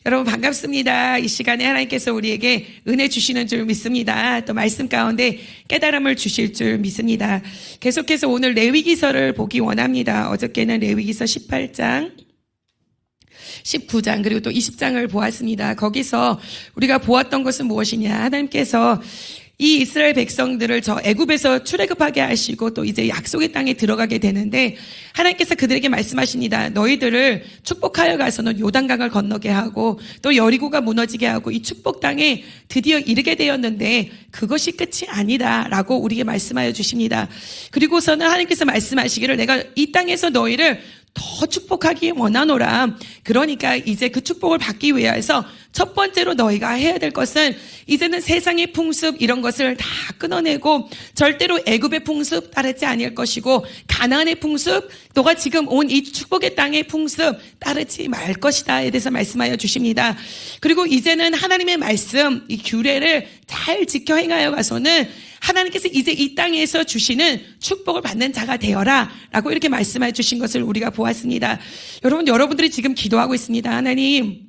여러분 반갑습니다. 이 시간에 하나님께서 우리에게 은혜 주시는 줄 믿습니다. 또 말씀 가운데 깨달음을 주실 줄 믿습니다. 계속해서 오늘 레위기서를 보기 원합니다. 어저께는 레위기서 18장 19장 그리고 또 20장을 보았습니다. 거기서 우리가 보았던 것은 무엇이냐, 하나님께서 이 이스라엘 백성들을 저 애굽에서 출애굽하게 하시고 또 이제 약속의 땅에 들어가게 되는데, 하나님께서 그들에게 말씀하십니다. 너희들을 축복하여 가서는 요단강을 건너게 하고 또 여리고가 무너지게 하고 이 축복 땅에 드디어 이르게 되었는데 그것이 끝이 아니다 라고 우리에게 말씀하여 주십니다. 그리고서는 하나님께서 말씀하시기를 내가 이 땅에서 너희를 더 축복하기 원하노라. 그러니까 이제 그 축복을 받기 위해서 첫 번째로 너희가 해야 될 것은 이제는 세상의 풍습 이런 것을 다 끊어내고 절대로 애굽의 풍습 따르지 아니할 것이고 가나안의 풍습, 너가 지금 온 이 축복의 땅의 풍습 따르지 말 것이다에 대해서 말씀하여 주십니다. 그리고 이제는 하나님의 말씀, 이 규례를 잘 지켜 행하여 가서는 하나님께서 이제 이 땅에서 주시는 축복을 받는 자가 되어라 라고 이렇게 말씀해 주신 것을 우리가 보았습니다. 여러분들이 지금 기도하고 있습니다. 하나님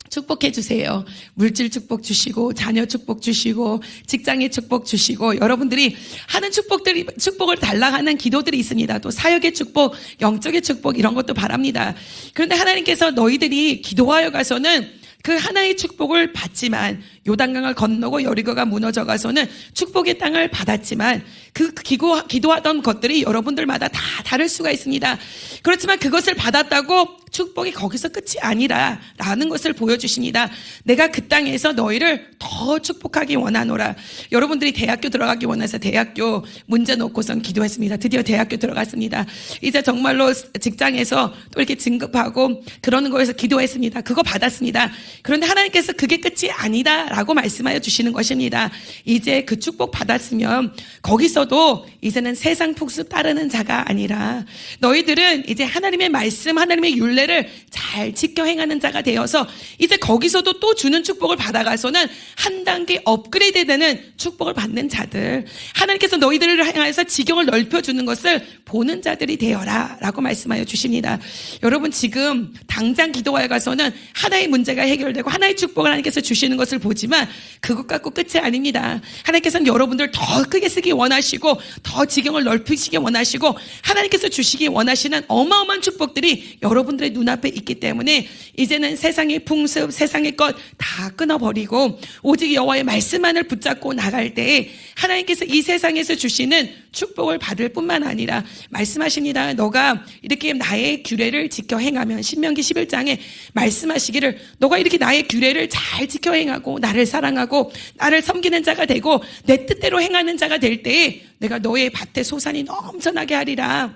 축복해 주세요. 물질 축복 주시고 자녀 축복 주시고 직장의 축복 주시고, 여러분들이 하는 축복을 달라하는 기도들이 있습니다. 또 사역의 축복, 영적의 축복 이런 것도 바랍니다. 그런데 하나님께서 너희들이 기도하여 가서는 그 하나의 축복을 받지만, 요단강을 건너고 여리고가 무너져 가서는 축복의 땅을 받았지만 그 기도하던 것들이 여러분들마다 다 다를 수가 있습니다. 그렇지만 그것을 받았다고 축복이 거기서 끝이 아니라라는 것을 보여주십니다. 내가 그 땅에서 너희를 더 축복하기 원하노라. 여러분들이 대학교 들어가기 원해서 대학교 문제 놓고선 기도했습니다. 드디어 대학교 들어갔습니다. 이제 정말로 직장에서 또 이렇게 진급하고 그러는 거에서 기도했습니다. 그거 받았습니다. 그런데 하나님께서 그게 끝이 아니다라고 말씀하여 주시는 것입니다. 이제 그 축복 받았으면 거기서도 이제는 세상 풍습 따르는 자가 아니라 너희들은 이제 하나님의 말씀, 하나님의 율례를 잘 지켜 행하는 자가 되어서 이제 거기서도 또 주는 축복을 받아가서는 한 단계 업그레이드 되는 축복을 받는 자들, 하나님께서 너희들을 향해서 지경을 넓혀주는 것을 보는 자들이 되어라 라고 말씀하여 주십니다. 여러분 지금 당장 기도하여 가서는 하나의 문제가 해결되고 하나의 축복을 하나님께서 주시는 것을 보지만 그것 갖고 끝이 아닙니다. 하나님께서는 여러분들 더 크게 쓰기 원하시고 더 지경을 넓히시기 원하시고 하나님께서 주시기 원하시는 어마어마한 축복들이 여러분들의 눈앞에 있기 때문에 이제는 세상의 풍습, 세상의 것 다 끊어버리고 오직 여호와의 말씀만을 붙잡고 나갈 때에 하나님께서 이 세상에서 주시는 축복을 받을 뿐만 아니라 말씀하십니다. 너가 이렇게 나의 규례를 지켜 행하면, 신명기 11장에 말씀하시기를 너가 이렇게 나의 규례를 잘 지켜 행하고 나를 사랑하고 나를 섬기는 자가 되고 내 뜻대로 행하는 자가 될 때에 내가 너의 밭에 소산이 넘쳐나게 하리라.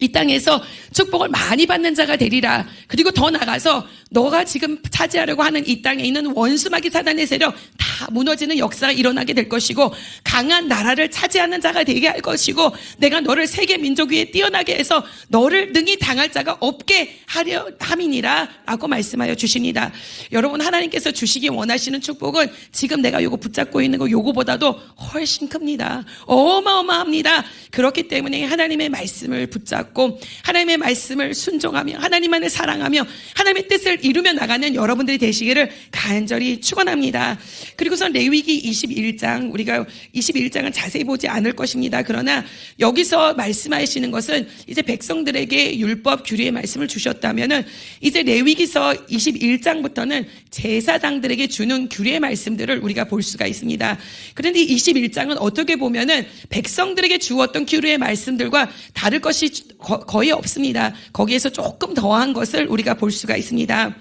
이 땅에서 축복을 많이 받는 자가 되리라. 그리고 더 나가서 너가 지금 차지하려고 하는 이 땅에 있는 원수마귀 사단의 세력 다 무너지는 역사가 일어나게 될 것이고 강한 나라를 차지하는 자가 되게 할 것이고 내가 너를 세계 민족 위에 뛰어나게 해서 너를 능히 당할 자가 없게 하려 함이니라 라고 말씀하여 주십니다. 여러분 하나님께서 주시기 원하시는 축복은 지금 내가 요거 붙잡고 있는 거 요거보다도 훨씬 큽니다. 어마어마합니다. 그렇기 때문에 하나님의 말씀을 붙잡고 하나님의 말씀을 순종하며 하나님만을 사랑하며 하나님의 뜻을 이루며 나가는 여러분들이 되시기를 간절히 축원합니다. 그리고선 레위기 21장, 우리가 21장은 자세히 보지 않을 것입니다. 그러나 여기서 말씀하시는 것은 이제 백성들에게 율법 규례의 말씀을 주셨다면은 이제 레위기서 21장부터는 제사장들에게 주는 규례의 말씀들을 우리가 볼 수가 있습니다. 그런데 이 21장은 어떻게 보면은 백성들에게 주었던 규례의 말씀들과 다를 것이 거의 없습니다. 거기에서 조금 더한 것을 우리가 볼 수가 있습니다.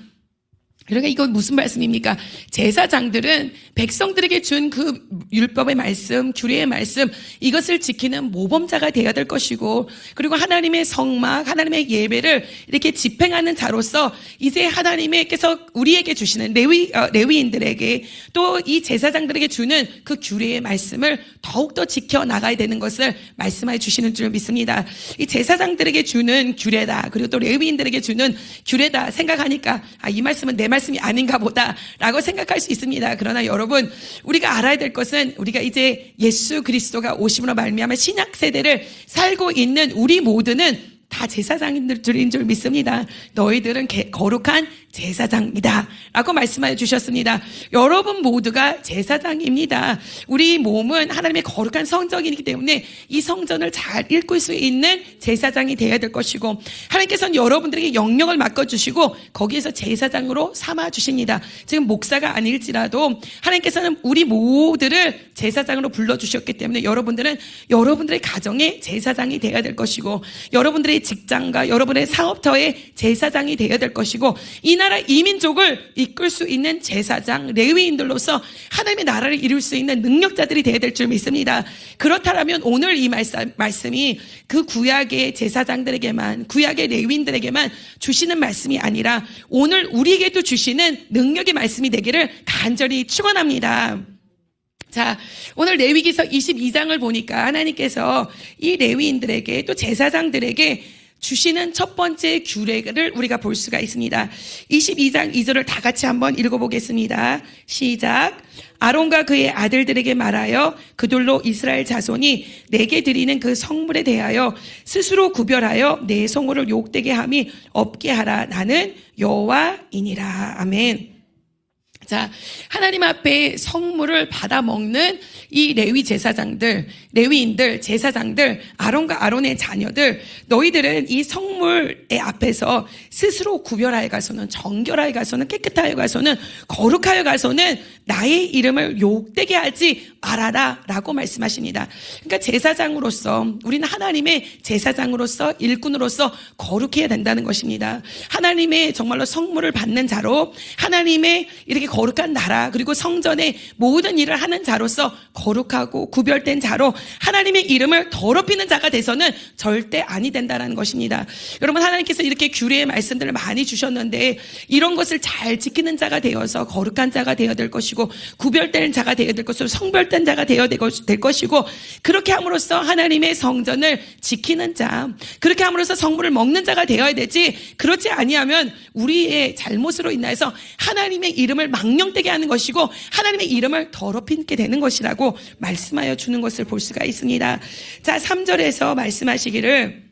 그러니까 이건 무슨 말씀입니까? 제사장들은 백성들에게 준 그 율법의 말씀, 규례의 말씀, 이것을 지키는 모범자가 되어야 될 것이고, 그리고 하나님의 성막, 하나님의 예배를 이렇게 집행하는 자로서 이제 하나님께서 우리에게 주시는 레위인들에게 또 이 제사장들에게 주는 그 규례의 말씀을 더욱더 지켜 나가야 되는 것을 말씀해 주시는 줄 믿습니다. 이 제사장들에게 주는 규례다, 그리고 또 레위인들에게 주는 규례다 생각하니까 이 말씀은 내 말씀이 아닌가 보다라고 생각할 수 있습니다. 그러나 여러분, 우리가 알아야 될 것은 우리가 이제 예수 그리스도가 오심으로 말미암아 신약 세대를 살고 있는 우리 모두는 다 제사장들인 줄 믿습니다. 너희들은 거룩한 제사장이다 라고 말씀해 주셨습니다. 여러분 모두가 제사장입니다. 우리 몸은 하나님의 거룩한 성전이기 때문에 이 성전을 잘 읽을 수 있는 제사장이 되어야 될 것이고, 하나님께서는 여러분들에게 영역을 맡겨주시고 거기에서 제사장으로 삼아주십니다. 지금 목사가 아닐지라도 하나님께서는 우리 모두를 제사장으로 불러주셨기 때문에 여러분들은 여러분들의 가정의 제사장이 되어야 될 것이고, 여러분들의 직장과 여러분의 사업터의 제사장이 되어야 될 것이고, 이 나라 이민족을 이끌 수 있는 제사장, 레위인들로서 하나님의 나라를 이룰 수 있는 능력자들이 되어야 될 줄 믿습니다. 그렇다면 오늘 이 말씀이 그 구약의 제사장들에게만, 구약의 레위인들에게만 주시는 말씀이 아니라 오늘 우리에게도 주시는 능력의 말씀이 되기를 간절히 축원합니다. 자, 오늘 레위기서 22장을 보니까 하나님께서 이 레위인들에게 또 제사장들에게 주시는 첫 번째 규례를 우리가 볼 수가 있습니다. 22장 2절을 다 같이 한번 읽어보겠습니다. 시작. 아론과 그의 아들들에게 말하여 그들로 이스라엘 자손이 내게 드리는 그 성물에 대하여 스스로 구별하여 내 성호를 욕되게 함이 없게 하라. 나는 여호와이니라. 아멘. 자, 하나님 앞에 성물을 받아 먹는 이 레위 제사장들, 레위인들, 제사장들, 아론과 아론의 자녀들, 너희들은 이 성물의 앞에서 스스로 구별하여 가서는, 정결하여 가서는, 깨끗하여 가서는, 거룩하여 가서는 나의 이름을 욕되게 하지 말아라 라고 말씀하십니다. 그러니까 제사장으로서, 우리는 하나님의 제사장으로서, 일꾼으로서 거룩해야 된다는 것입니다. 하나님의 정말로 성물을 받는 자로, 하나님의 이렇게 거룩한 나라, 그리고 성전의 모든 일을 하는 자로서 거룩하고 구별된 자로 하나님의 이름을 더럽히는 자가 돼서는 절대 아니 된다는 것입니다. 여러분, 하나님께서 이렇게 규례의 말씀들을 많이 주셨는데 이런 것을 잘 지키는 자가 되어서 거룩한 자가 되어야 될 것이고, 구별된 자가 되어야 될 것이고, 성별된 자가 되어야 될 것이고, 그렇게 함으로써 하나님의 성전을 지키는 자, 그렇게 함으로써 성물을 먹는 자가 되어야 되지, 그렇지 아니하면 우리의 잘못으로 인해서 하나님의 이름을 망령되게 하는 것이고 하나님의 이름을 더럽히게 되는 것이라고 말씀하여 주는 것을 볼 수가 있습니다. 자, 3절에서 말씀하시기를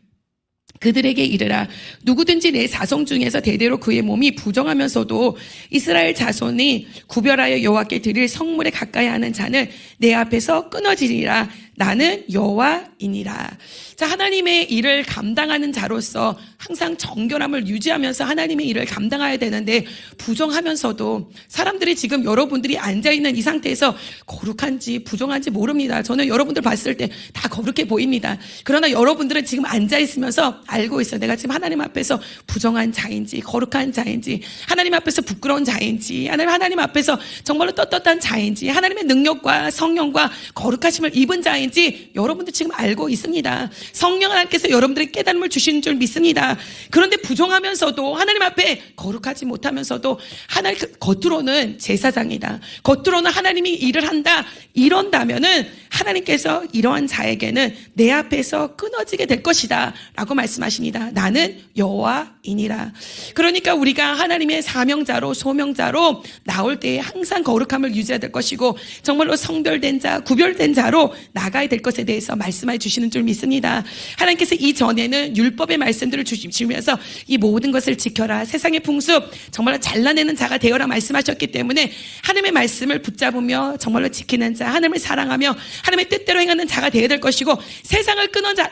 그들에게 이르라. 누구든지 내 자손 중에서 대대로 그의 몸이 부정하면서도 이스라엘 자손이 구별하여 여호와께 드릴 성물에 가까이 하는 자는 내 앞에서 끊어지리라. 나는 여호와이니라. 자, 하나님의 일을 감당하는 자로서 항상 정결함을 유지하면서 하나님의 일을 감당해야 되는데, 부정하면서도 사람들이 지금 여러분들이 앉아있는 이 상태에서 거룩한지 부정한지 모릅니다. 저는 여러분들 봤을 때 다 거룩해 보입니다. 그러나 여러분들은 지금 앉아있으면서 알고 있어요. 내가 지금 하나님 앞에서 부정한 자인지 거룩한 자인지, 하나님 앞에서 부끄러운 자인지, 하나님 앞에서 정말로 떳떳한 자인지, 하나님의 능력과 성령과 거룩하심을 입은 자인지 여러분들 지금 알고 있습니다. 성령 하나님께서 여러분들의 깨달음을 주시는 줄 믿습니다. 그런데 부정하면서도 하나님 앞에 거룩하지 못하면서도 하나님 겉으로는 제사장이다, 겉으로는 하나님이 일을 한다, 이런다면은 하나님께서 이러한 자에게는 내 앞에서 끊어지게 될 것이다 라고 말씀하십니다. 나는 여호와이니라. 그러니까 우리가 하나님의 사명자로 소명자로 나올 때에 항상 거룩함을 유지해야 될 것이고, 정말로 성별된 자, 구별된 자로 나가야 될 것에 대해서 말씀해 주시는 줄 믿습니다. 하나님께서 이전에는 율법의 말씀들을 주시면서 이 모든 것을 지켜라, 세상의 풍습 정말로 잘라내는 자가 되어라 말씀하셨기 때문에 하나님의 말씀을 붙잡으며 정말로 지키는 자, 하나님을 사랑하며 하나님의 뜻대로 행하는 자가 되어야 될 것이고, 세상을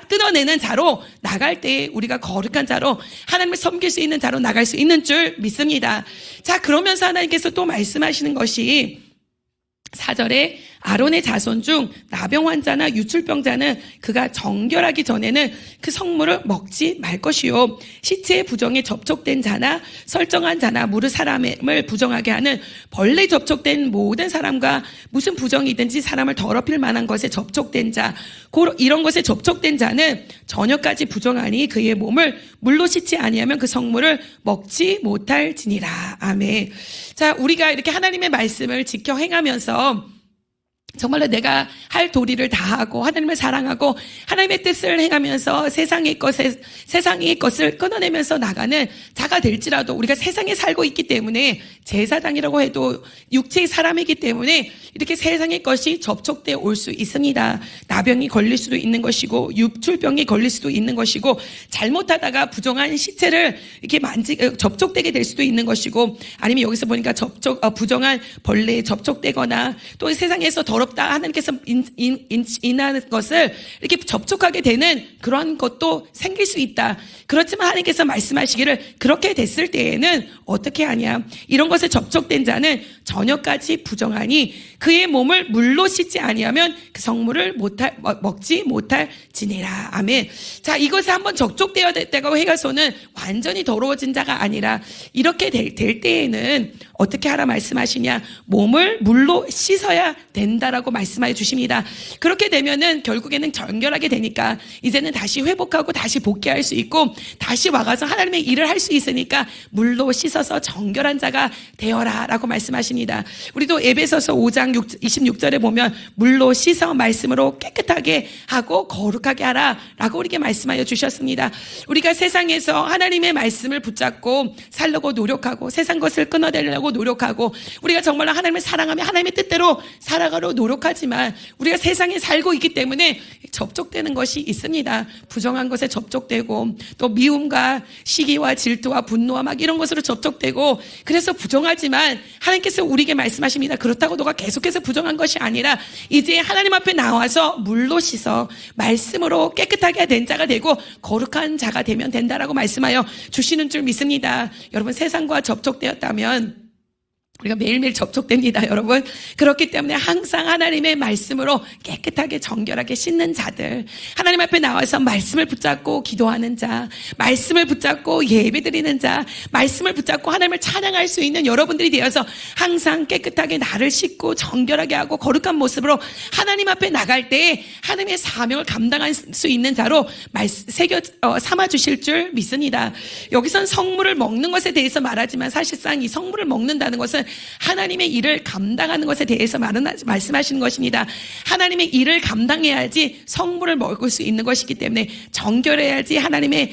끊어내는 자로 나갈 때에 우리가 거룩한 자로 하나님을 섬길 수 있는 자로 나갈 수 있는 줄 믿습니다. 자, 그러면서 하나님께서 또 말씀하시는 것이 4절에 아론의 자손 중 나병 환자나 유출병자는 그가 정결하기 전에는 그 성물을 먹지 말 것이요, 시체의 부정에 접촉된 자나 설정한 자나 무릇 사람을 부정하게 하는 벌레 접촉된 모든 사람과 무슨 부정이든지 사람을 더럽힐 만한 것에 접촉된 자, 이런 것에 접촉된 자는 저녁까지 부정하니 그의 몸을 물로 씻지 아니하면 그 성물을 먹지 못할지니라. 아멘. 자, 우리가 이렇게 하나님의 말씀을 지켜 행하면서 정말로 내가 할 도리를 다하고 하나님을 사랑하고 하나님의 뜻을 행하면서 세상의 것을 끊어내면서 나가는 자가 될지라도 우리가 세상에 살고 있기 때문에 제사장이라고 해도 육체의 사람이기 때문에 이렇게 세상의 것이 접촉되어 올 수 있습니다. 나병이 걸릴 수도 있는 것이고 유출병이 걸릴 수도 있는 것이고 잘못하다가 부정한 시체를 이렇게 접촉되게 될 수도 있는 것이고 아니면 여기서 보니까 부정한 벌레에 접촉되거나 또 세상에서 더럽다 하나님께서 인하는 것을 이렇게 접촉하게 되는 그런 것도 생길 수 있다. 그렇지만 하나님께서 말씀하시기를 그렇게 됐을 때에는 어떻게 하냐. 이런 것에 접촉된 자는 저녁까지 부정하니 그의 몸을 물로 씻지 아니하면 그 성물을 먹지 못할지니라. 아멘. 자, 이것에 한번 접촉되었다고 해가서는 완전히 더러워진 자가 아니라 이렇게 될 때에는 어떻게 하라 말씀하시냐. 몸을 물로 씻어야 된다라고 말씀하여 주십니다. 그렇게 되면은 결국에는 정결하게 되니까 이제는 다시 회복하고 다시 복귀할 수 있고 다시 와가서 하나님의 일을 할 수 있으니까 물로 씻어서 정결한 자가 되어라 라고 말씀하십니다. 우리도 에베소서 5장 26절에 보면 물로 씻어 말씀으로 깨끗하게 하고 거룩하게 하라 라고 우리에게 말씀하여 주셨습니다. 우리가 세상에서 하나님의 말씀을 붙잡고 살려고 노력하고 세상 것을 끊어내려고 노력하고 우리가 정말로 하나님을 사랑하며 하나님의 뜻대로 살아가려 노력하지만 우리가 세상에 살고 있기 때문에 접촉되는 것이 있습니다. 부정한 것에 접촉되고 또 미움과 시기와 질투와 분노와 막 이런 것으로 접촉되고 그래서 부정하지만 하나님께서 우리에게 말씀하십니다. 그렇다고 너가 계속해서 부정한 것이 아니라 이제 하나님 앞에 나와서 물로 씻어 말씀으로 깨끗하게 된 자가 되고 거룩한 자가 되면 된다라고 말씀하여 주시는 줄 믿습니다. 여러분 세상과 접촉되었다면 우리가 매일매일 접촉됩니다, 여러분. 그렇기 때문에 항상 하나님의 말씀으로 깨끗하게 정결하게 씻는 자들, 하나님 앞에 나와서 말씀을 붙잡고 기도하는 자, 말씀을 붙잡고 예배드리는 자, 말씀을 붙잡고 하나님을 찬양할 수 있는 여러분들이 되어서 항상 깨끗하게 나를 씻고 정결하게 하고 거룩한 모습으로 하나님 앞에 나갈 때 하나님의 사명을 감당할 수 있는 자로 삼아주실 줄 믿습니다. 여기선 성물을 먹는 것에 대해서 말하지만 사실상 이 성물을 먹는다는 것은 하나님의 일을 감당하는 것에 대해서 말씀하시는 것입니다. 하나님의 일을 감당해야지 성물을 먹을 수 있는 것이기 때문에 정결해야지 하나님의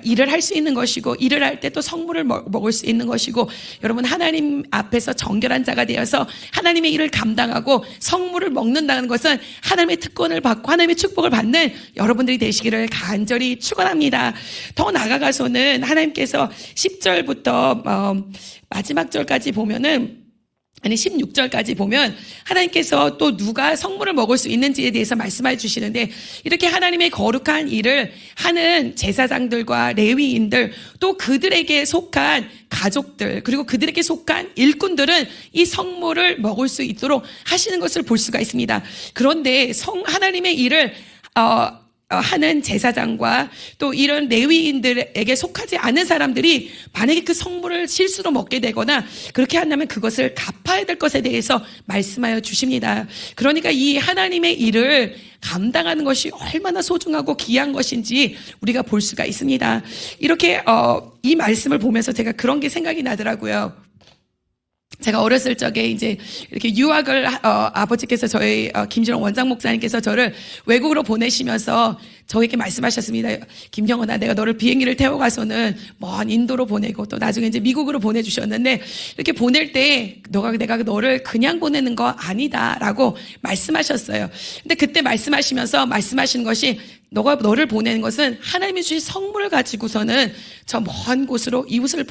일을 할 수 있는 것이고 일을 할 때 또 성물을 먹을 수 있는 것이고 여러분 하나님 앞에서 정결한 자가 되어서 하나님의 일을 감당하고 성물을 먹는다는 것은 하나님의 특권을 받고 하나님의 축복을 받는 여러분들이 되시기를 간절히 축원합니다. 더 나아가서는 하나님께서 10절부터 마지막 절까지 보면은 16절까지 보면 하나님께서 또 누가 성물을 먹을 수 있는지에 대해서 말씀해 주시는데 이렇게 하나님의 거룩한 일을 하는 제사장들과 레위인들 또 그들에게 속한 가족들 그리고 그들에게 속한 일꾼들은 이 성물을 먹을 수 있도록 하시는 것을 볼 수가 있습니다. 그런데 하나님의 일을 하는 제사장과 또 이런 레위인들에게 속하지 않은 사람들이 만약에 그 성물을 실수로 먹게 되거나 그렇게 한다면 그것을 갚아야 될 것에 대해서 말씀하여 주십니다. 그러니까 이 하나님의 일을 감당하는 것이 얼마나 소중하고 귀한 것인지 우리가 볼 수가 있습니다. 이렇게 이 말씀을 보면서 제가 그런 게 생각이 나더라고요. 제가 어렸을 적에 이제 이렇게 유학을 아버지께서 저희 김진영 원장 목사님께서 저를 외국으로 보내시면서 저에게 말씀하셨습니다. 김경원아, 내가 너를 비행기를 태워 가서는 먼 인도로 보내고 또 나중에 이제 미국으로 보내주셨는데 이렇게 보낼 때 내가 너를 그냥 보내는 거 아니다라고 말씀하셨어요. 근데 그때 말씀하시면서 말씀하시는 것이 너를 보내는 것은 하나님이 주신 성물을 가지고서는 저 먼 곳으로 이웃을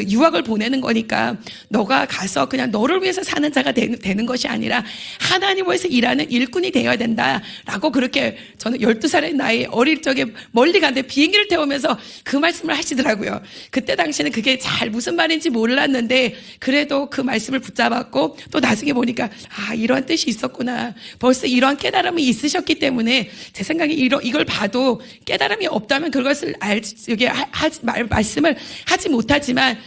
유학을 보내는 거니까 너가 가서 그냥 너를 위해서 사는 자가 되는 것이 아니라 하나님을 위해서 일하는 일꾼이 되어야 된다라고 그렇게 저는 12살의 나이 어릴 적에 멀리 갔는데 비행기를 태우면서 그 말씀을 하시더라고요. 그때 당시에는 그게 잘 무슨 말인지 몰랐는데 그래도 그 말씀을 붙잡았고 또 나중에 보니까 이러한 뜻이 있었구나. 벌써 이러한 깨달음이 있으셨기 때문에 제 생각에 이걸 봐도 깨달음이 없다면 그것을 말씀을 하지 못하지만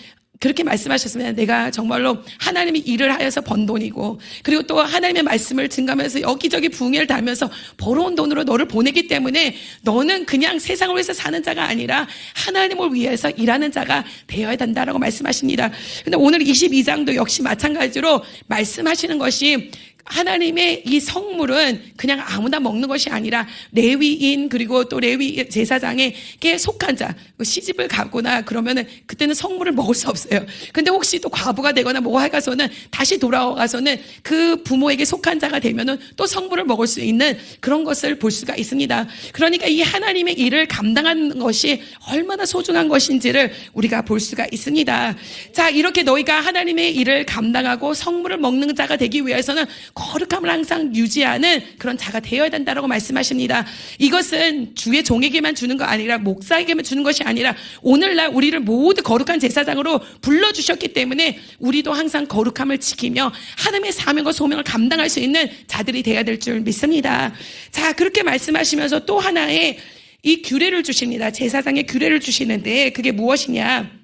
그렇게 말씀하셨으면 내가 정말로 하나님이 일을 하여서 번 돈이고 그리고 또 하나님의 말씀을 증가하면서 여기저기 부흥회를 다니면서 벌어온 돈으로 너를 보내기 때문에 너는 그냥 세상을 위해서 사는 자가 아니라 하나님을 위해서 일하는 자가 되어야 된다라고 말씀하십니다. 근데 오늘 22장도 역시 마찬가지로 말씀하시는 것이 하나님의 이 성물은 그냥 아무나 먹는 것이 아니라 레위인 그리고 또 레위 제사장에게 속한 자 시집을 가거나 그러면은 그때는 성물을 먹을 수 없어요. 근데 혹시 또 과부가 되거나 뭐 해가서는 다시 돌아와가서는 그 부모에게 속한 자가 되면은 또 성물을 먹을 수 있는 그런 것을 볼 수가 있습니다. 그러니까 이 하나님의 일을 감당하는 것이 얼마나 소중한 것인지를 우리가 볼 수가 있습니다. 자, 이렇게 너희가 하나님의 일을 감당하고 성물을 먹는 자가 되기 위해서는 거룩함을 항상 유지하는 그런 자가 되어야 된다라고 말씀하십니다. 이것은 주의 종에게만 주는 거 아니라 목사에게만 주는 것이 아니라 오늘날 우리를 모두 거룩한 제사장으로 불러주셨기 때문에 우리도 항상 거룩함을 지키며 하나님의 사명과 소명을 감당할 수 있는 자들이 되어야 될 줄 믿습니다. 자, 그렇게 말씀하시면서 또 하나의 이 규례를 주십니다. 제사장의 규례를 주시는데 그게 무엇이냐?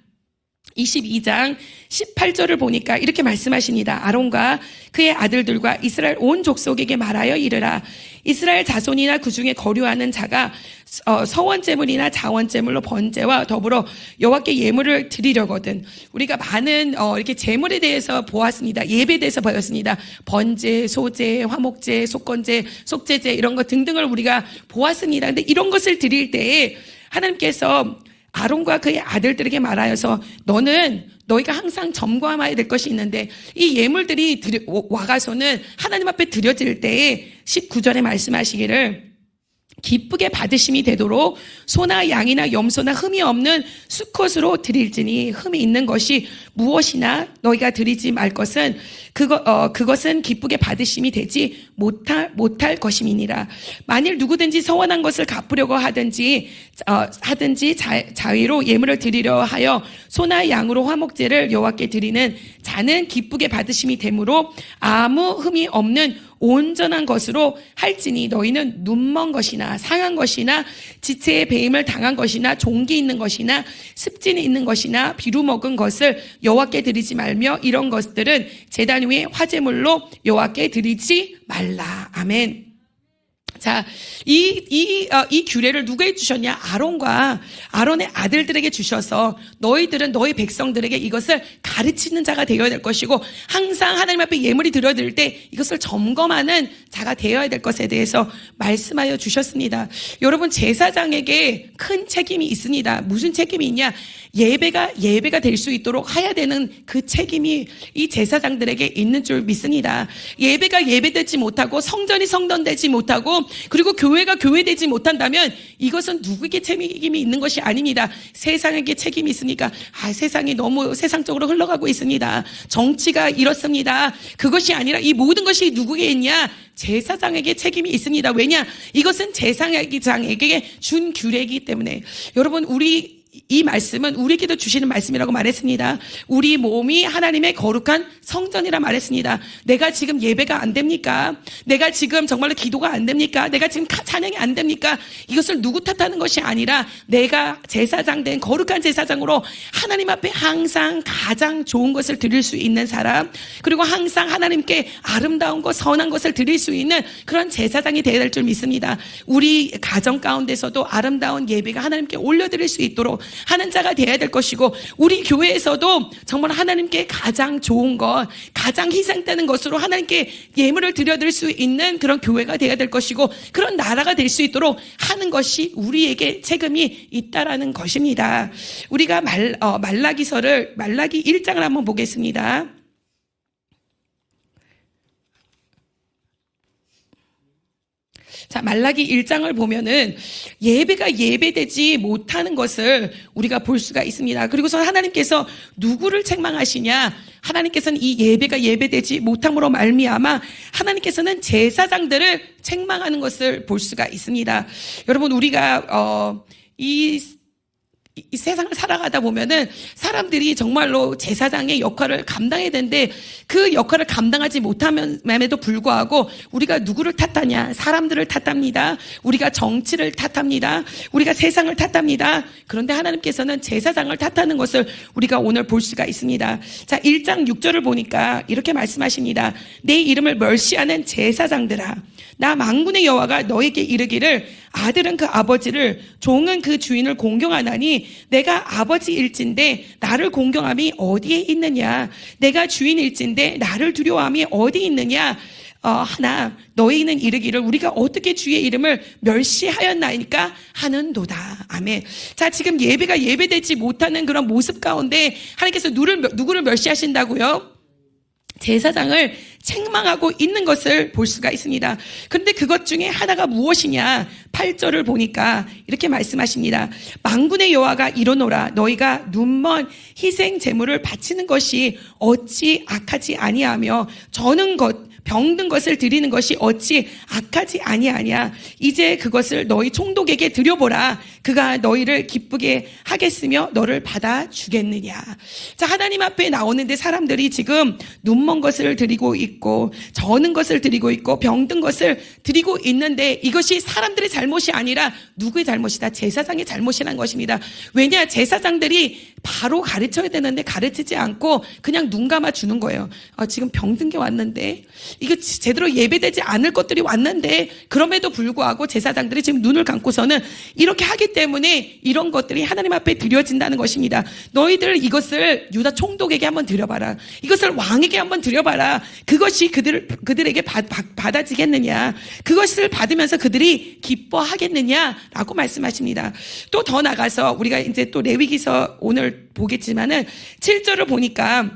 22장 18절을 보니까 이렇게 말씀하십니다. 아론과 그의 아들들과 이스라엘 온 족속에게 말하여 이르라. 이스라엘 자손이나 그 중에 거류하는 자가 서원제물이나 자원제물로 번제와 더불어 여호와께 예물을 드리려거든. 우리가 많은 이렇게 제물에 대해서 보았습니다. 예배에 대해서 보았습니다. 번제, 소제, 화목제, 속건제, 속제제 이런 것 등등을 우리가 보았습니다. 근데 이런 것을 드릴 때에 하나님께서 아론과 그의 아들들에게 말하여서 너희가 항상 점검해야 될 것이 있는데 이 예물들이 와가서는 하나님 앞에 드려질 때에 19절에 말씀하시기를 기쁘게 받으심이 되도록 소나 양이나 염소나 흠이 없는 수컷으로 드릴지니 흠이 있는 것이 무엇이나 너희가 드리지 말 것은 그것은 기쁘게 받으심이 되지 못할 것임이니라. 만일 누구든지 서원한 것을 갚으려고 하든지 자위로 예물을 드리려 하여 소나 양으로 화목제를 여호와께 드리는 자는 기쁘게 받으심이 되므로 아무 흠이 없는 온전한 것으로 할지니 너희는 눈먼 것이나 상한 것이나 지체의 배임을 당한 것이나 종기 있는 것이나 습진이 있는 것이나 비루 먹은 것을 여호와께 드리지 말며 이런 것들은 제단 위에 화제물로 여호와께 드리지 말라. 아멘. 자, 이 규례를 누구에게 주셨냐? 아론과 아론의 아들들에게 주셔서 너희들은 너희 백성들에게 이것을 가르치는 자가 되어야 될 것이고 항상 하나님 앞에 예물이 드려질 때 이것을 점검하는 자가 되어야 될 것에 대해서 말씀하여 주셨습니다. 여러분, 제사장에게 큰 책임이 있습니다. 무슨 책임이 있냐? 예배가 될 수 있도록 해야 되는 그 책임이 이 제사장들에게 있는 줄 믿습니다. 예배가 예배되지 못하고 성전이 성전되지 못하고 그리고 교회가 교회되지 못한다면 이것은 누구에게 책임이 있는 것이 아닙니다. 세상에게 책임이 있으니까 세상이 너무 세상적으로 흘러가고 있습니다. 정치가 이렇습니다. 그것이 아니라 이 모든 것이 누구에게 있냐? 제사장에게 책임이 있습니다. 왜냐? 이것은 제사장에게 준 규례이기 때문에. 여러분, 이 말씀은 우리에게도 주시는 말씀이라고 말했습니다. 우리 몸이 하나님의 거룩한 성전이라 말했습니다. 내가 지금 예배가 안 됩니까? 내가 지금 정말로 기도가 안 됩니까? 내가 지금 찬양이 안 됩니까? 이것을 누구 탓하는 것이 아니라 내가 제사장 된 거룩한 제사장으로 하나님 앞에 항상 가장 좋은 것을 드릴 수 있는 사람, 그리고 항상 하나님께 아름다운 것, 선한 것을 드릴 수 있는 그런 제사장이 되어야 될 줄 믿습니다. 우리 가정 가운데서도 아름다운 예배가 하나님께 올려드릴 수 있도록 하는 자가 되어야 될 것이고, 우리 교회에서도 정말 하나님께 가장 좋은 것, 가장 희생되는 것으로 하나님께 예물을 드려드릴 수 있는 그런 교회가 되어야 될 것이고, 그런 나라가 될 수 있도록 하는 것이 우리에게 책임이 있다라는 것입니다. 우리가 말라기 1장을 한번 보겠습니다. 자, 말라기 1장을 보면은 예배가 예배되지 못하는 것을 우리가 볼 수가 있습니다. 그리고서 하나님께서 누구를 책망하시냐? 하나님께서는 이 예배가 예배되지 못함으로 말미암아 하나님께서는 제사장들을 책망하는 것을 볼 수가 있습니다. 여러분, 우리가 이 이 세상을 살아가다 보면은 사람들이 정말로 제사장의 역할을 감당해야 되는데 그 역할을 감당하지 못함에도 불구하고 우리가 누구를 탓하냐? 사람들을 탓합니다. 우리가 정치를 탓합니다. 우리가 세상을 탓합니다. 그런데 하나님께서는 제사장을 탓하는 것을 우리가 오늘 볼 수가 있습니다. 자, 1장 6절을 보니까 이렇게 말씀하십니다. 내 이름을 멸시하는 제사장들아, 나 만군의 여호와가 너에게 이르기를 아들은 그 아버지를, 종은 그 주인을 공경하나니 내가 아버지일진데 나를 공경함이 어디에 있느냐? 내가 주인일진데 나를 두려워함이 어디 있느냐? 하나 너희는 이르기를 우리가 어떻게 주의 이름을 멸시하였나이까 하는도다. 아멘. 자, 지금 예배가 예배되지 못하는 그런 모습 가운데 하나님께서 누구를 멸시하신다고요? 제사장을 책망하고 있는 것을 볼 수가 있습니다. 그런데 그것 중에 하나가 무엇이냐? 8절을 보니까 이렇게 말씀하십니다. 만군의 여호와가 이르노라, 너희가 눈먼 희생 제물을 바치는 것이 어찌 악하지 아니하며 저는 병든 것을 드리는 것이 어찌 악하지 아니하냐? 이제 그것을 너희 총독에게 드려보라. 그가 너희를 기쁘게 하겠으며 너를 받아주겠느냐? 자, 하나님 앞에 나오는데 사람들이 지금 눈먼 것을 드리고 있고 저는 것을 드리고 있고 병든 것을 드리고 있는데 이것이 사람들의 잘못이 아니라 누구의 잘못이다? 제사장의 잘못이라는 것입니다. 왜냐? 제사장들이 바로 가르쳐야 되는데 가르치지 않고 그냥 눈 감아 주는 거예요. 지금 병든 게 왔는데 이거 제대로 예배되지 않을 것들이 왔는데 그럼에도 불구하고 제사장들이 지금 눈을 감고서는 이렇게 하기 때문에 이런 것들이 하나님 앞에 드려진다는 것입니다. 너희들 이것을 유다 총독에게 한번 드려봐라. 이것을 왕에게 한번 드려봐라. 그것이 그들에게 받아지겠느냐? 그것을 받으면서 그들이 기뻐하겠느냐라고 말씀하십니다. 또 더 나가서 우리가 이제 또 레위기서 오늘 보겠지만은 7절을 보니까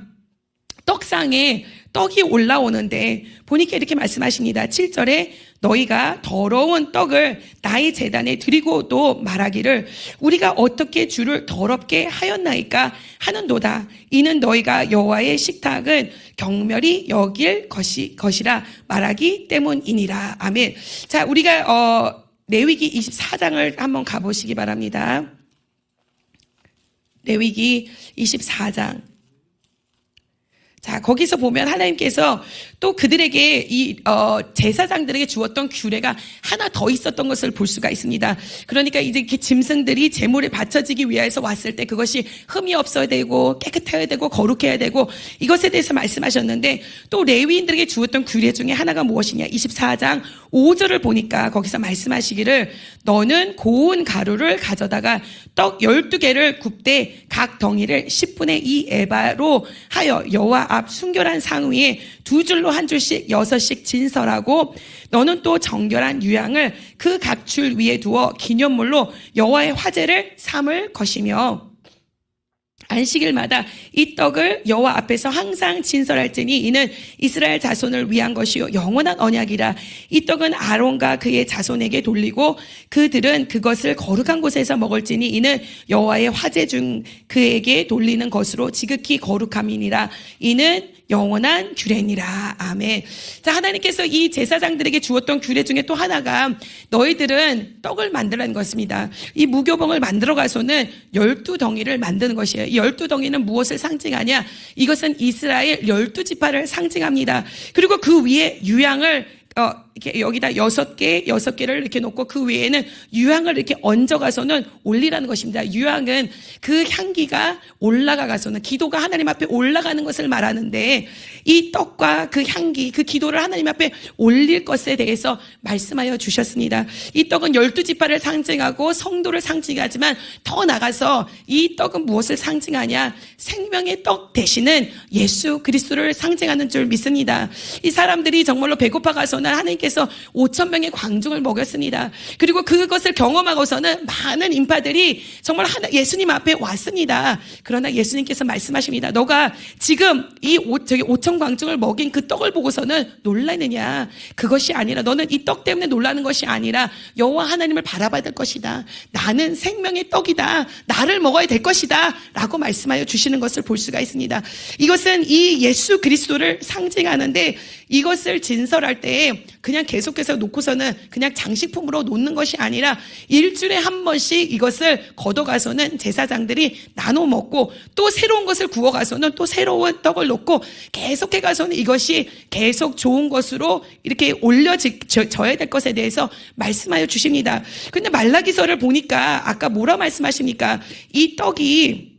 떡상에 떡이 올라오는데 보니까 이렇게 말씀하십니다. 7절에 너희가 더러운 떡을 나의 제단에 드리고도 말하기를 우리가 어떻게 주를 더럽게 하였나이까 하는도다. 이는 너희가 여호와의 식탁은 경멸히 여길 것이라 말하기 때문이니라. 아멘. 자, 우리가 레위기 24장을 한번 가보시기 바랍니다. 레위기 24장. 자, 거기서 보면 하나님께서 또 그들에게 제사장들에게 주었던 규례가 하나 더 있었던 것을 볼 수가 있습니다. 그러니까 이제 이렇게 짐승들이 제물에 바쳐지기 위해서 왔을 때 그것이 흠이 없어야 되고 깨끗해야 되고 거룩해야 되고 이것에 대해서 말씀하셨는데 또 레위인들에게 주었던 규례 중에 하나가 무엇이냐? 24장 5절을 보니까 거기서 말씀하시기를 너는 고운 가루를 가져다가 떡 12개를 굽되 각 덩이를 10분의 2 에바로 하여 여호와 앞 순결한 상 위에 두 줄로 한 줄씩 6씩 진설하고 너는 또 정결한 유향을 그 각 줄 위에 두어 기념물로 여호와의 화제를 삼을 것이며 안식일마다 이 떡을 여호와 앞에서 항상 진설할지니 이는 이스라엘 자손을 위한 것이요 영원한 언약이라. 이 떡은 아론과 그의 자손에게 돌리고 그들은 그것을 거룩한 곳에서 먹을지니 이는 여호와의 화제 중 그에게 돌리는 것으로 지극히 거룩함이니라. 이는 영원한 규례니라. 아멘. 자, 하나님께서 이 제사장들에게 주었던 규례 중에 또 하나가 너희들은 떡을 만들라는 것입니다. 이 무교봉을 만들어 가서는 12덩이를 만드는 것이에요. 이 12덩이는 무엇을 상징하냐? 이것은 이스라엘 12지파를 상징합니다. 그리고 그 위에 유향을 이렇게 여기다 6개를 이렇게 놓고 그 위에는 유향을 이렇게 얹어가서는 올리라는 것입니다. 유향은 그 향기가 올라가서는 기도가 하나님 앞에 올라가는 것을 말하는데 이 떡과 그 향기, 그 기도를 하나님 앞에 올릴 것에 대해서 말씀하여 주셨습니다. 이 떡은 12지파를 상징하고 성도를 상징하지만 더 나가서 이 떡은 무엇을 상징하냐? 생명의 떡 대신은 예수 그리스도를 상징하는 줄 믿습니다. 이 사람들이 정말로 배고파 가서는 하나님께서 5,000명의 광중을 먹였습니다. 그리고 그것을 경험하고서는 많은 인파들이 정말 예수님 앞에 왔습니다. 그러나 예수님께서 말씀하십니다. 너가 지금 이 5,000 광중을 먹인 그 떡을 보고서는 놀라느냐? 그것이 아니라 너는 이 떡 때문에 놀라는 것이 아니라 여호와 하나님을 바라봐야 될 것이다. 나는 생명의 떡이다. 나를 먹어야 될 것이다. 라고 말씀하여 주시는 것을 볼 수가 있습니다. 이것은 이 예수 그리스도를 상징하는데 이것을 진설할 때에 그냥 계속해서 놓고서는 그냥 장식품으로 놓는 것이 아니라 일주일에 한 번씩 이것을 걷어가서는 제사장들이 나눠 먹고 또 새로운 것을 구워가서는 또 새로운 떡을 놓고 계속해 가서는 이것이 계속 좋은 것으로 이렇게 올려져야 될 것에 대해서 말씀하여 주십니다. 근데 말라기서를 보니까 아까 뭐라 말씀하십니까? 이 떡이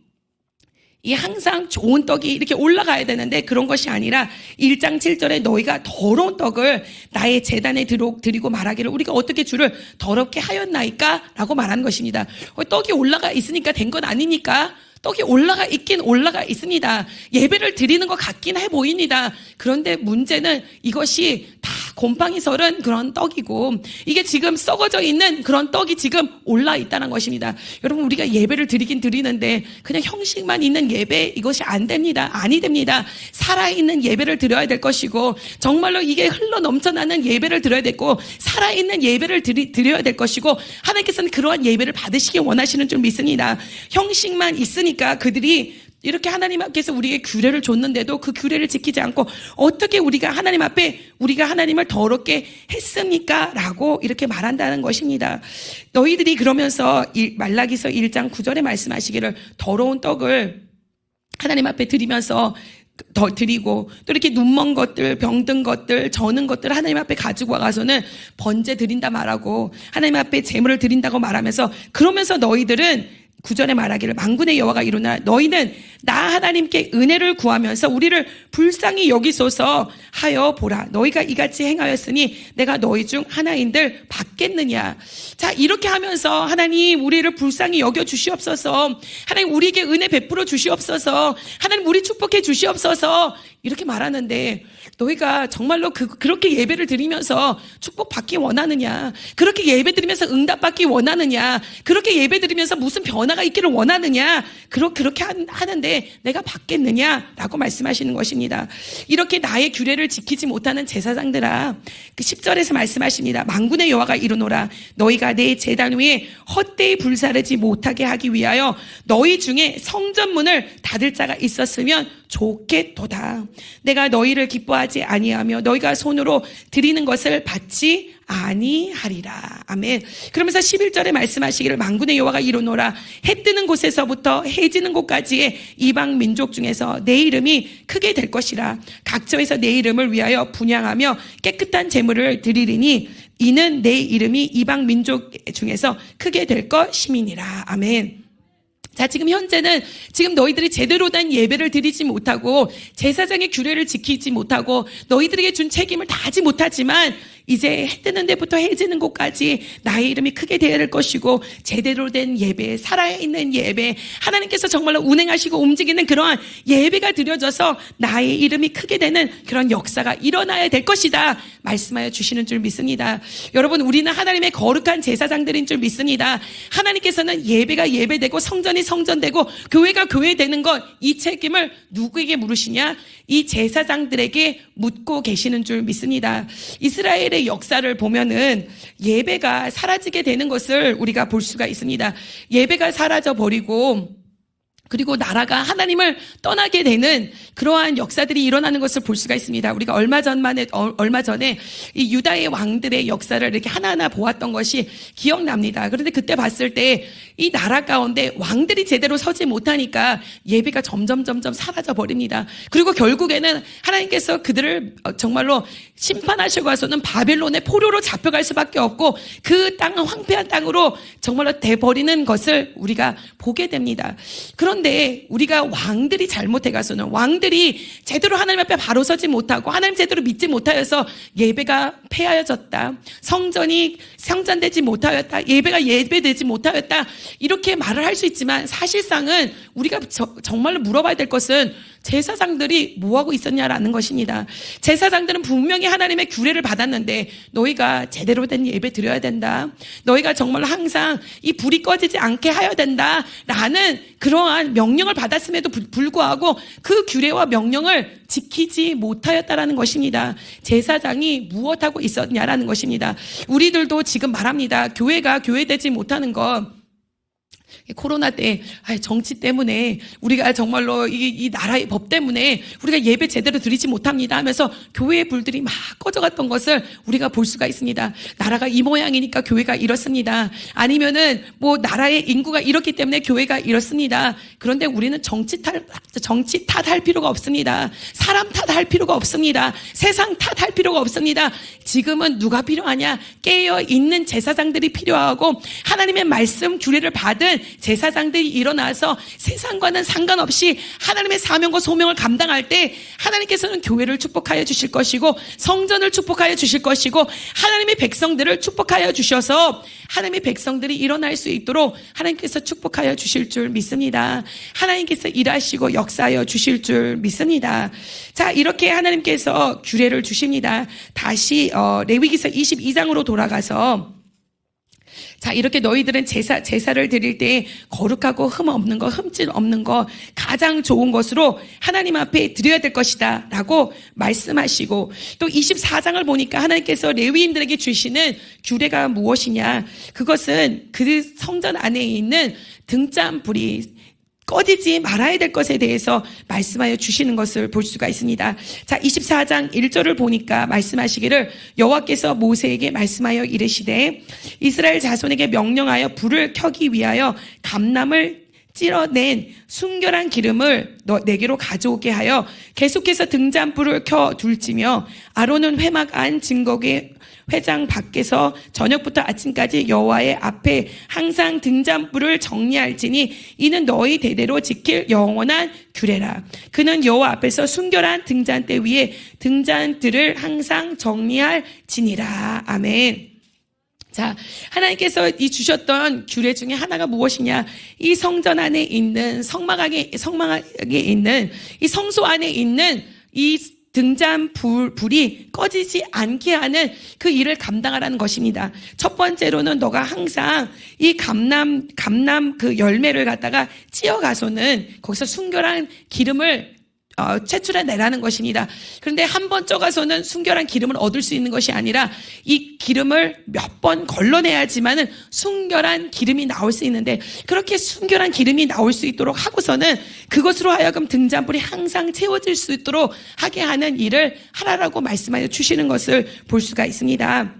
이 항상 좋은 떡이 이렇게 올라가야 되는데 그런 것이 아니라 1장 7절에 너희가 더러운 떡을 나의 제단에 드리고 말하기를 우리가 어떻게 주를 더럽게 하였나이까? 라고 말하는 것입니다. 떡이 올라가 있으니까 된 건 아니니까 떡이 올라가 있습니다. 예배를 드리는 것 같긴 해 보입니다. 그런데 문제는 이것이 다 곰팡이 설은 그런 떡이고 이게 지금 썩어져 있는 그런 떡이 지금 올라 있다는 것입니다. 여러분 우리가 예배를 드리긴 드리는데 그냥 형식만 있는 예배 이것이 안 됩니다. 아니 됩니다. 살아있는 예배를 드려야 될 것이고 정말로 이게 흘러 넘쳐나는 예배를 드려야 되고 살아있는 예배를 드려야 될 것이고 하나님께서는 그러한 예배를 받으시기 원하시는 줄 믿습니다. 형식만 있으니까 그들이 이렇게 하나님 앞에서 우리에게 규례를 줬는데도 그 규례를 지키지 않고 어떻게 우리가 하나님 앞에 우리가 하나님을 더럽게 했습니까? 라고 이렇게 말한다는 것입니다. 너희들이 그러면서 말라기서 1장 9절에 말씀하시기를 더러운 떡을 하나님 앞에 드리면서 더 드리고 또 이렇게 눈먼 것들, 병든 것들, 저는 것들 하나님 앞에 가지고 와가서는 번제 드린다 말하고 하나님 앞에 제물을 드린다고 말하면서 그러면서 너희들은 9절에 말하기를 만군의 여호와가 이루나 너희는 나 하나님께 은혜를 구하면서 우리를 불쌍히 여기소서 하여 보라. 너희가 이같이 행하였으니 내가 너희 중 하나인들 받겠느냐. 자, 이렇게 하면서 하나님 우리를 불쌍히 여겨 주시옵소서. 하나님 우리에게 은혜 베풀어 주시옵소서. 하나님 우리 축복해 주시옵소서. 이렇게 말하는데 너희가 정말로 그렇게 예배를 드리면서 축복받기 원하느냐? 그렇게 예배 드리면서 응답받기 원하느냐? 그렇게 예배 드리면서 무슨 변화가 있기를 원하느냐? 그렇게 하는데 내가 받겠느냐? 라고 말씀하시는 것입니다. 이렇게 나의 규례를 지키지 못하는 제사장들아, 그 10절에서 말씀하십니다. 만군의 여호와가 이르노라. 너희가 내 제단 위에 헛되이 불사르지 못하게 하기 위하여 너희 중에 성전문을 닫을 자가 있었으면 좋겠도다. 내가 너희를 기뻐하지 아니하며 너희가 손으로 드리는 것을 받지 아니하리라. 아멘. 그러면서 11절에 말씀하시기를 만군의 여호와가 이르노라. 해 뜨는 곳에서부터 해 지는 곳까지의 이방 민족 중에서 내 이름이 크게 될 것이라. 각처에서 내 이름을 위하여 분향하며 깨끗한 제물을 드리리니 이는 내 이름이 이방 민족 중에서 크게 될 것임이니라. 아멘. 자, 지금 현재는 지금 너희들이 제대로 된 예배를 드리지 못하고 제사장의 규례를 지키지 못하고 너희들에게 준 책임을 다하지 못하지만 이제 해 뜨는 데부터 해 지는 곳까지 나의 이름이 크게 되어야 될 것이고 제대로 된 예배, 살아있는 예배, 하나님께서 정말로 운행하시고 움직이는 그러한 예배가 드려져서 나의 이름이 크게 되는 그런 역사가 일어나야 될 것이다 말씀하여 주시는 줄 믿습니다. 여러분 우리는 하나님의 거룩한 제사장들인 줄 믿습니다. 하나님께서는 예배가 예배되고 성전이 성전되고 교회가 교회되는 것 이 책임을 누구에게 물으시냐? 이 제사장들에게 묻고 계시는 줄 믿습니다. 이스라엘의 역사를 보면은 예배가 사라지게 되는 것을 우리가 볼 수가 있습니다. 예배가 사라져 버리고 그리고 나라가 하나님을 떠나게 되는 그러한 역사들이 일어나는 것을 볼 수가 있습니다. 우리가 얼마 전에 이 유다의 왕들의 역사를 이렇게 하나하나 보았던 것이 기억납니다. 그런데 그때 봤을 때 이 나라 가운데 왕들이 제대로 서지 못하니까 예배가 점점 사라져 버립니다. 그리고 결국에는 하나님께서 그들을 정말로 심판하시고 와서는 바벨론의 포로로 잡혀갈 수밖에 없고 그 땅은 황폐한 땅으로 정말로 돼버리는 것을 우리가 보게 됩니다. 그런데 우리가 왕들이 잘못해가서는 왕들이 제대로 하나님 앞에 바로 서지 못하고 하나님 제대로 믿지 못하여서 예배가 폐하여졌다. 성전이 성전되지 못하였다. 예배가 예배되지 못하였다. 이렇게 말을 할 수 있지만 사실상은 우리가 정말로 물어봐야 될 것은 제사장들이 뭐하고 있었냐라는 것입니다. 제사장들은 분명히 하나님의 규례를 받았는데 너희가 제대로 된 예배 드려야 된다. 너희가 정말로 항상 이 불이 꺼지지 않게 하여야 된다라는 그러한 명령을 받았음에도 불구하고 그 규례와 명령을 지키지 못하였다라는 것입니다. 제사장이 무엇하고 있었냐라는 것입니다. 우리들도 지금 말합니다. 교회가 교회되지 못하는 것 코로나 때 정치 때문에 우리가 정말로 이 나라의 법 때문에 우리가 예배 제대로 드리지 못합니다 하면서 교회의 불들이 막 꺼져갔던 것을 우리가 볼 수가 있습니다. 나라가 이 모양이니까 교회가 이렇습니다. 아니면은 뭐 나라의 인구가 이렇기 때문에 교회가 이렇습니다. 그런데 우리는 정치 탓할 필요가 없습니다. 사람 탓할 필요가 없습니다. 세상 탓할 필요가 없습니다. 지금은 누가 필요하냐? 깨어있는 제사장들이 필요하고 하나님의 말씀 규례를 받은 제사장들이 일어나서 세상과는 상관없이 하나님의 사명과 소명을 감당할 때 하나님께서는 교회를 축복하여 주실 것이고 성전을 축복하여 주실 것이고 하나님의 백성들을 축복하여 주셔서 하나님의 백성들이 일어날 수 있도록 하나님께서 축복하여 주실 줄 믿습니다. 하나님께서 일하시고 역사하여 주실 줄 믿습니다. 자, 이렇게 하나님께서 규례를 주십니다. 다시 레위기서 22장으로 돌아가서 자, 이렇게 너희들은 제사를 드릴 때 거룩하고 흠 없는 거, 흠질 없는 거, 가장 좋은 것으로 하나님 앞에 드려야 될 것이다 라고 말씀하시고, 또 24장을 보니까 하나님께서 레위인들에게 주시는 규례가 무엇이냐? 그것은 그 성전 안에 있는 등잔불이 꺼지지 말아야 될 것에 대해서 말씀하여 주시는 것을 볼 수가 있습니다. 자, 24장 1절을 보니까 말씀하시기를 여호와께서 모세에게 말씀하여 이르시되 이스라엘 자손에게 명령하여 불을 켜기 위하여 감람을 찔어낸 순결한 기름을 내게로 가져오게 하여 계속해서 등잔불을 켜 둘지며 아론은 회막 안 증거궤 회장 밖에서 저녁부터 아침까지 여호와의 앞에 항상 등잔불을 정리할지니 이는 너희 대대로 지킬 영원한 규례라. 그는 여호와 앞에서 순결한 등잔대 위에 등잔들을 항상 정리할지니라. 아멘. 자, 하나님께서 이 주셨던 규례 중에 하나가 무엇이냐? 이 성전 안에 있는 성막에 있는 이 성소 안에 있는 이 등잔불이 꺼지지 않게 하는 그 일을 감당하라는 것입니다. 첫 번째로는 너가 항상 이 감람 그 열매를 갖다가 찧어가서는 거기서 순결한 기름을 채출해내라는 것입니다. 그런데 한 번 쪄가서는 순결한 기름을 얻을 수 있는 것이 아니라 이 기름을 몇 번 걸러내야지만은 순결한 기름이 나올 수 있는데 그렇게 순결한 기름이 나올 수 있도록 하고서는 그것으로 하여금 등잔불이 항상 채워질 수 있도록 하게 하는 일을 하라라고 말씀하여 주시는 것을 볼 수가 있습니다.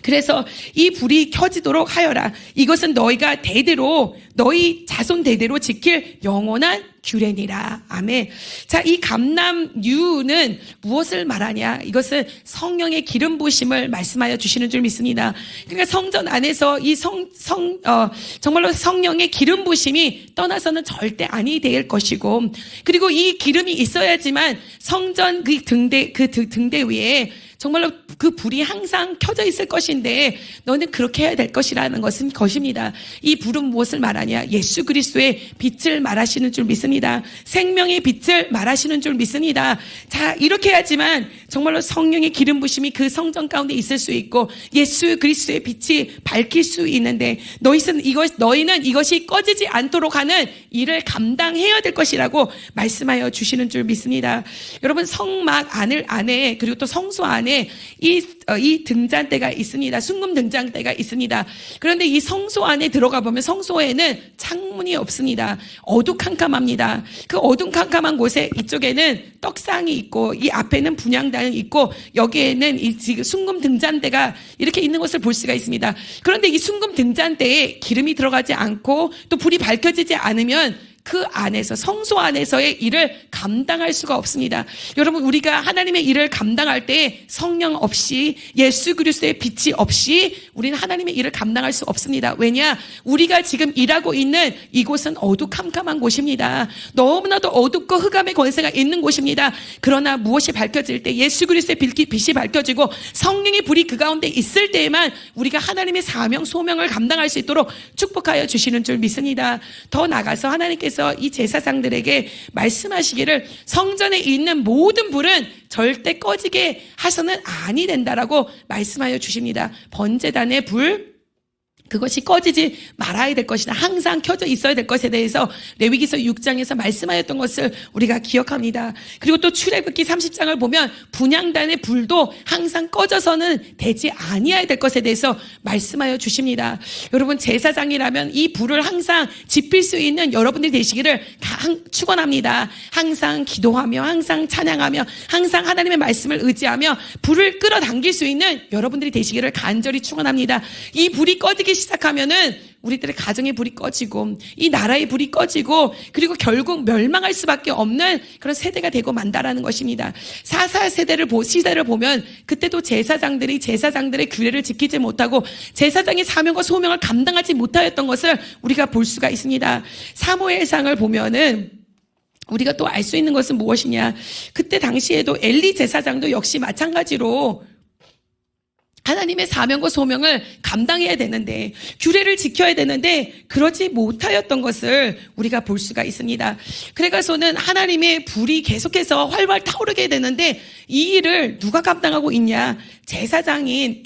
그래서 이 불이 켜지도록 하여라. 이것은 너희가 대대로 너희 자손 대대로 지킬 영원한 규례니라. 아멘. 자, 이 감람유는 무엇을 말하냐? 이것은 성령의 기름 부으심을 말씀하여 주시는 줄 믿습니다. 그러니까 성전 안에서 이 정말로 성령의 기름 부으심이 떠나서는 절대 아니 될 것이고, 그리고 이 기름이 있어야지만 성전 그 등대 위에 정말로 그 불이 항상 켜져 있을 것인데 너는 그렇게 해야 될 것입니다. 이 불은 무엇을 말하냐? 예수 그리스도의 빛을 말하시는 줄 믿습니다. 생명의 빛을 말하시는 줄 믿습니다. 자, 이렇게 해야지만 정말로 성령의 기름 부심이 그 성전 가운데 있을 수 있고 예수 그리스도의 빛이 밝힐 수 있는데 너희는 이것이 꺼지지 않도록 하는 일을 감당해야 될 것이라고 말씀하여 주시는 줄 믿습니다. 여러분, 성막 안에 그리고 또 성소 안에 이 등잔대가 있습니다. 순금 등잔대가 있습니다. 그런데 이 성소 안에 들어가 보면 성소에는 창문이 없습니다. 어두캄캄합니다. 그 어두캄캄한 곳에 이쪽에는 떡상이 있고 이 앞에는 분향단이 있고 여기에는 이 지금 순금 등잔대가 이렇게 있는 것을 볼 수가 있습니다. 그런데 이 순금 등잔대에 기름이 들어가지 않고 또 불이 밝혀지지 않으면 그 안에서 성소 안에서의 일을 감당할 수가 없습니다. 여러분, 우리가 하나님의 일을 감당할 때 성령 없이 예수 그리스도의 빛이 없이 우리는 하나님의 일을 감당할 수 없습니다. 왜냐? 우리가 지금 일하고 있는 이곳은 어두캄캄한 곳입니다. 너무나도 어둡고 흑암의 권세가 있는 곳입니다. 그러나 무엇이 밝혀질 때 예수 그리스도의 빛이 밝혀지고 성령의 불이 그 가운데 있을 때에만 우리가 하나님의 사명 소명을 감당할 수 있도록 축복하여 주시는 줄 믿습니다. 더 나아가서 하나님께서 이 제사장들에게 말씀하시기를 성전에 있는 모든 불은 절대 꺼지게 하서는 아니 된다라고 말씀하여 주십니다. 번제단의 불, 그것이 꺼지지 말아야 될 것이다. 항상 켜져 있어야 될 것에 대해서 레위기서 6장에서 말씀하였던 것을 우리가 기억합니다. 그리고 또 출애굽기 30장을 보면 분향단의 불도 항상 꺼져서는 되지 아니해야 될 것에 대해서 말씀하여 주십니다. 여러분, 제사장이라면 이 불을 항상 지필 수 있는 여러분들이 되시기를 축원합니다. 항상 기도하며 항상 찬양하며 항상 하나님의 말씀을 의지하며 불을 끌어당길 수 있는 여러분들이 되시기를 간절히 축원합니다. 이 불이 꺼지기 시작하면은 우리들의 가정의 불이 꺼지고 이 나라의 불이 꺼지고 그리고 결국 멸망할 수밖에 없는 그런 세대가 되고 만다라는 것입니다. 사사 시대를 보면 그때도 제사장들의 규례를 지키지 못하고 제사장의 사명과 소명을 감당하지 못하였던 것을 우리가 볼 수가 있습니다. 사무엘상을 보면은 우리가 또 알 수 있는 것은 무엇이냐? 그때 당시에도 엘리 제사장도 역시 마찬가지로 하나님의 사명과 소명을 감당해야 되는데 규례를 지켜야 되는데 그러지 못하였던 것을 우리가 볼 수가 있습니다. 그래가서는 하나님의 불이 계속해서 활활 타오르게 되는데 이 일을 누가 감당하고 있냐? 제사장인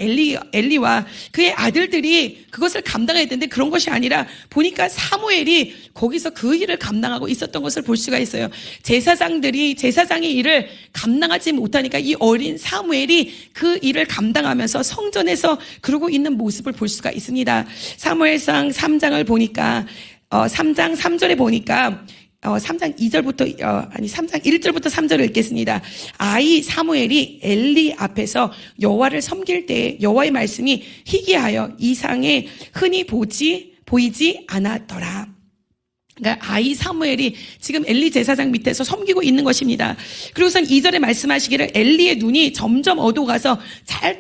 엘리와 그의 아들들이 그것을 감당해야 되는데 그런 것이 아니라 보니까 사무엘이 거기서 그 일을 감당하고 있었던 것을 볼 수가 있어요. 제사장의 일을 감당하지 못하니까 이 어린 사무엘이 그 일을 감당하면서 성전에서 그러고 있는 모습을 볼 수가 있습니다. 사무엘상 3장을 보니까 3장 3절에 보니까 3장 2절부터 3장 1절부터 3절을 읽겠습니다. 아이 사무엘이 엘리 앞에서 여호와를 섬길 때 여호와의 말씀이 희귀하여 이상에 흔히 보이지 않았더라. 그러니까 아이 사무엘이 지금 엘리 제사장 밑에서 섬기고 있는 것입니다. 그리고선 2절에 말씀하시기를 엘리의 눈이 점점 어두워가서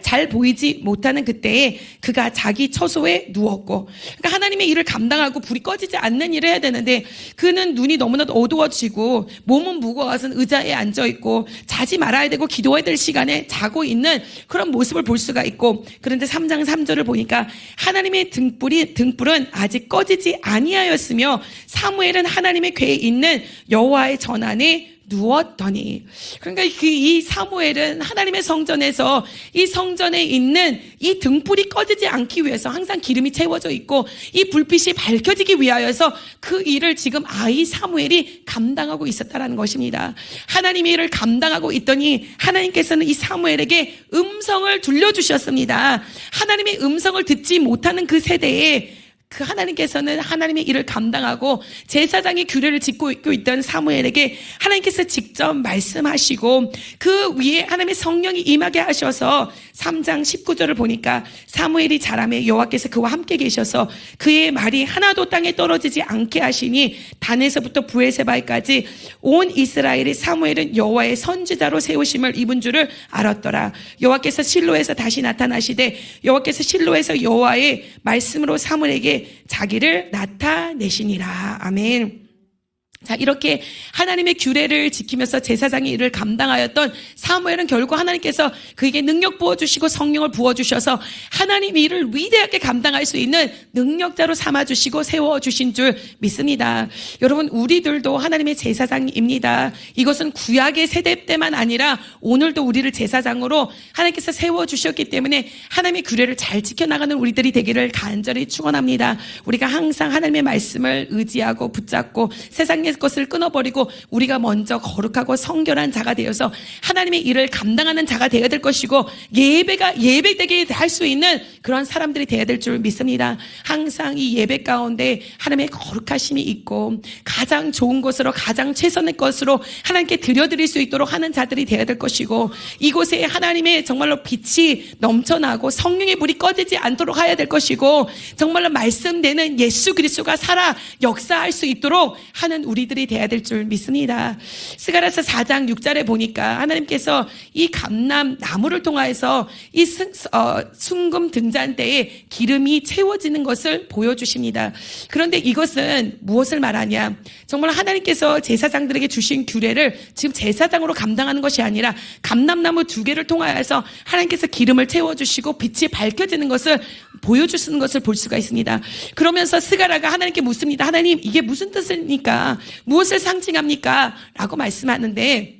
잘 보이지 못하는 그때에 그가 자기 처소에 누웠고, 그러니까 하나님의 일을 감당하고 불이 꺼지지 않는 일을 해야 되는데 그는 눈이 너무나도 어두워지고 몸은 무거워서 의자에 앉아있고 자지 말아야 되고 기도해야 될 시간에 자고 있는 그런 모습을 볼 수가 있고, 그런데 3장 3절을 보니까 하나님의 등불은 아직 꺼지지 아니하였으며 사무엘은 하나님의 궤에 있는 여호와의 전 안에 누웠더니, 그러니까 이 사무엘은 하나님의 성전에서 이 성전에 있는 이 등불이 꺼지지 않기 위해서 항상 기름이 채워져 있고 이 불빛이 밝혀지기 위하여서 그 일을 지금 아이 사무엘이 감당하고 있었다라는 것입니다. 하나님의 일을 감당하고 있더니 하나님께서는 이 사무엘에게 음성을 들려주셨습니다. 하나님의 음성을 듣지 못하는 그 세대에 그 하나님께서는 하나님의 일을 감당하고 제사장의 규례를 짓고 있던 사무엘에게 하나님께서 직접 말씀하시고 그 위에 하나님의 성령이 임하게 하셔서 3장 19절을 보니까 사무엘이 자라매 여호와께서 그와 함께 계셔서 그의 말이 하나도 땅에 떨어지지 않게 하시니 단에서부터 브엘세바에까지 온 이스라엘이 사무엘은 여호와의 선지자로 세우심을 입은 줄을 알았더라. 여호와께서 실로에서 다시 나타나시되 여호와께서 실로에서 여호와의 말씀으로 사무엘에게 자기를 나타내시니라. 아멘. 자, 이렇게 하나님의 규례를 지키면서 제사장의 일을 감당하였던 사무엘은 결국 하나님께서 그에게 능력 부어주시고 성령을 부어주셔서 하나님의 일을 위대하게 감당할 수 있는 능력자로 삼아주시고 세워주신 줄 믿습니다. 여러분, 우리들도 하나님의 제사장입니다. 이것은 구약의 세대 때만 아니라 오늘도 우리를 제사장으로 하나님께서 세워주셨기 때문에 하나님의 규례를 잘 지켜나가는 우리들이 되기를 간절히 축원합니다. 우리가 항상 하나님의 말씀을 의지하고 붙잡고 세상의 것을 끊어버리고 우리가 먼저 거룩하고 성결한 자가 되어서 하나님의 일을 감당하는 자가 되어야 될 것이고 예배되게 할 수 있는 그런 사람들이 되어야 될 줄 믿습니다. 항상 이 예배 가운데 하나님의 거룩하심이 있고 가장 좋은 것으로 가장 최선의 것으로 하나님께 드려드릴 수 있도록 하는 자들이 되어야 될 것이고 이곳에 하나님의 정말로 빛이 넘쳐나고 성령의 불이 꺼지지 않도록 해야 될 것이고 정말로 말씀되는 예수 그리스도가 살아 역사할 수 있도록 하는 우리들이 돼야 될 줄 믿습니다. 스가랴서 4장 6절에 보니까 하나님께서 이 감람 나무를 통하여서 이 순금 등잔 때에 기름이 채워지는 것을 보여주십니다. 그런데 이것은 무엇을 말하냐? 정말 하나님께서 제사장들에게 주신 규례를 지금 제사장으로 감당하는 것이 아니라 감람나무 2개를 통하여서 하나님께서 기름을 채워주시고 빛이 밝혀지는 것을 보여주시는 것을 볼 수가 있습니다. 그러면서 스가랴가 하나님께 묻습니다. 하나님, 이게 무슨 뜻입니까? 무엇을 상징합니까? 라고 말씀하는데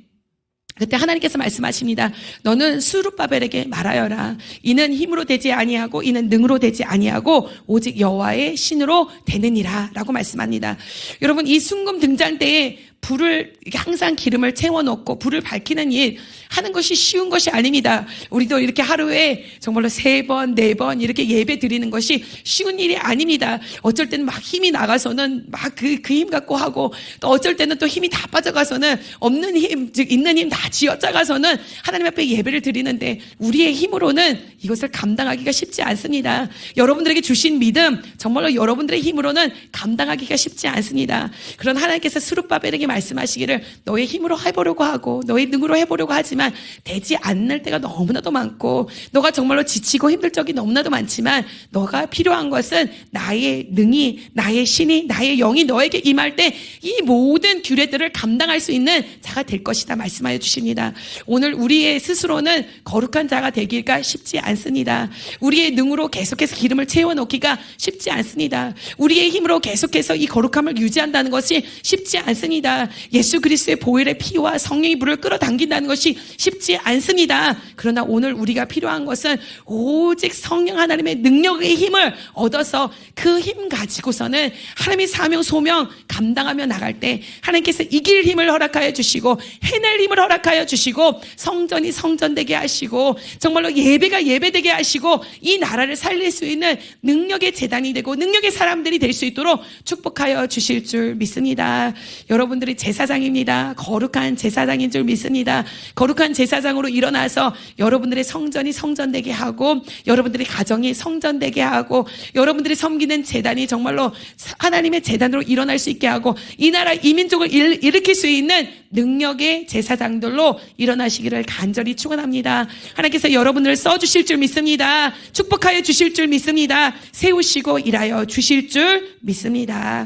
그때 하나님께서 말씀하십니다. 너는 스룹바벨에게 말하여라. 이는 힘으로 되지 아니하고 이는 능으로 되지 아니하고 오직 여호와의 신으로 되느니라 라고 말씀합니다. 여러분, 이 순금 등잔 때에 불을 항상 기름을 채워놓고 불을 밝히는 일 하는 것이 쉬운 것이 아닙니다. 우리도 이렇게 하루에 정말로 3번, 4번 이렇게 예배 드리는 것이 쉬운 일이 아닙니다. 어쩔 때는 막 힘이 나가서는 막 그 힘 갖고 하고, 또 어쩔 때는 또 힘이 다 빠져가서는 없는 힘, 즉 있는 힘 다 쥐어짜가서는 하나님 앞에 예배를 드리는데 우리의 힘으로는 이것을 감당하기가 쉽지 않습니다. 여러분들에게 주신 믿음, 정말로 여러분들의 힘으로는 감당하기가 쉽지 않습니다. 그런 하나님께서 스룹바벨에게 말씀하시기를 너의 힘으로 해보려고 하고 너의 능으로 해보려고 하지만 되지 않을 때가 너무나도 많고, 너가 정말로 지치고 힘들 적이 너무나도 많지만 너가 필요한 것은 나의 능이, 나의 신이, 나의 영이 너에게 임할 때 이 모든 규례들을 감당할 수 있는 자가 될 것이다 말씀하여 주십니다. 오늘 우리의 스스로는 거룩한 자가 되기가 쉽지 않습니다. 우리의 능으로 계속해서 기름을 채워놓기가 쉽지 않습니다. 우리의 힘으로 계속해서 이 거룩함을 유지한다는 것이 쉽지 않습니다. 예수 그리스도의 보혈의 피와 성령의 물을 끌어당긴다는 것이 쉽지 않습니다. 그러나 오늘 우리가 필요한 것은 오직 성령 하나님의 능력의 힘을 얻어서 그 힘 가지고서는 하나님의 사명 소명 감당하며 나갈 때 하나님께서 이길 힘을 허락하여 주시고 해낼 힘을 허락하여 주시고 성전이 성전되게 하시고 정말로 예배가 예배되게 하시고 이 나라를 살릴 수 있는 능력의 제단이 되고 능력의 사람들이 될 수 있도록 축복하여 주실 줄 믿습니다. 여러분들이 제사장입니다. 거룩한 제사장인 줄 믿습니다. 거룩한 제사장으로 일어나서 여러분들의 성전이 성전되게 하고 여러분들의 가정이 성전되게 하고 여러분들이 섬기는 제단이 정말로 하나님의 제단으로 일어날 수 있게 하고 이 나라 이 민족을 일으킬 수 있는 능력의 제사장들로 일어나시기를 간절히 축원합니다. 하나님께서 여러분들을 써주실 줄 믿습니다. 축복하여 주실 줄 믿습니다. 세우시고 일하여 주실 줄 믿습니다.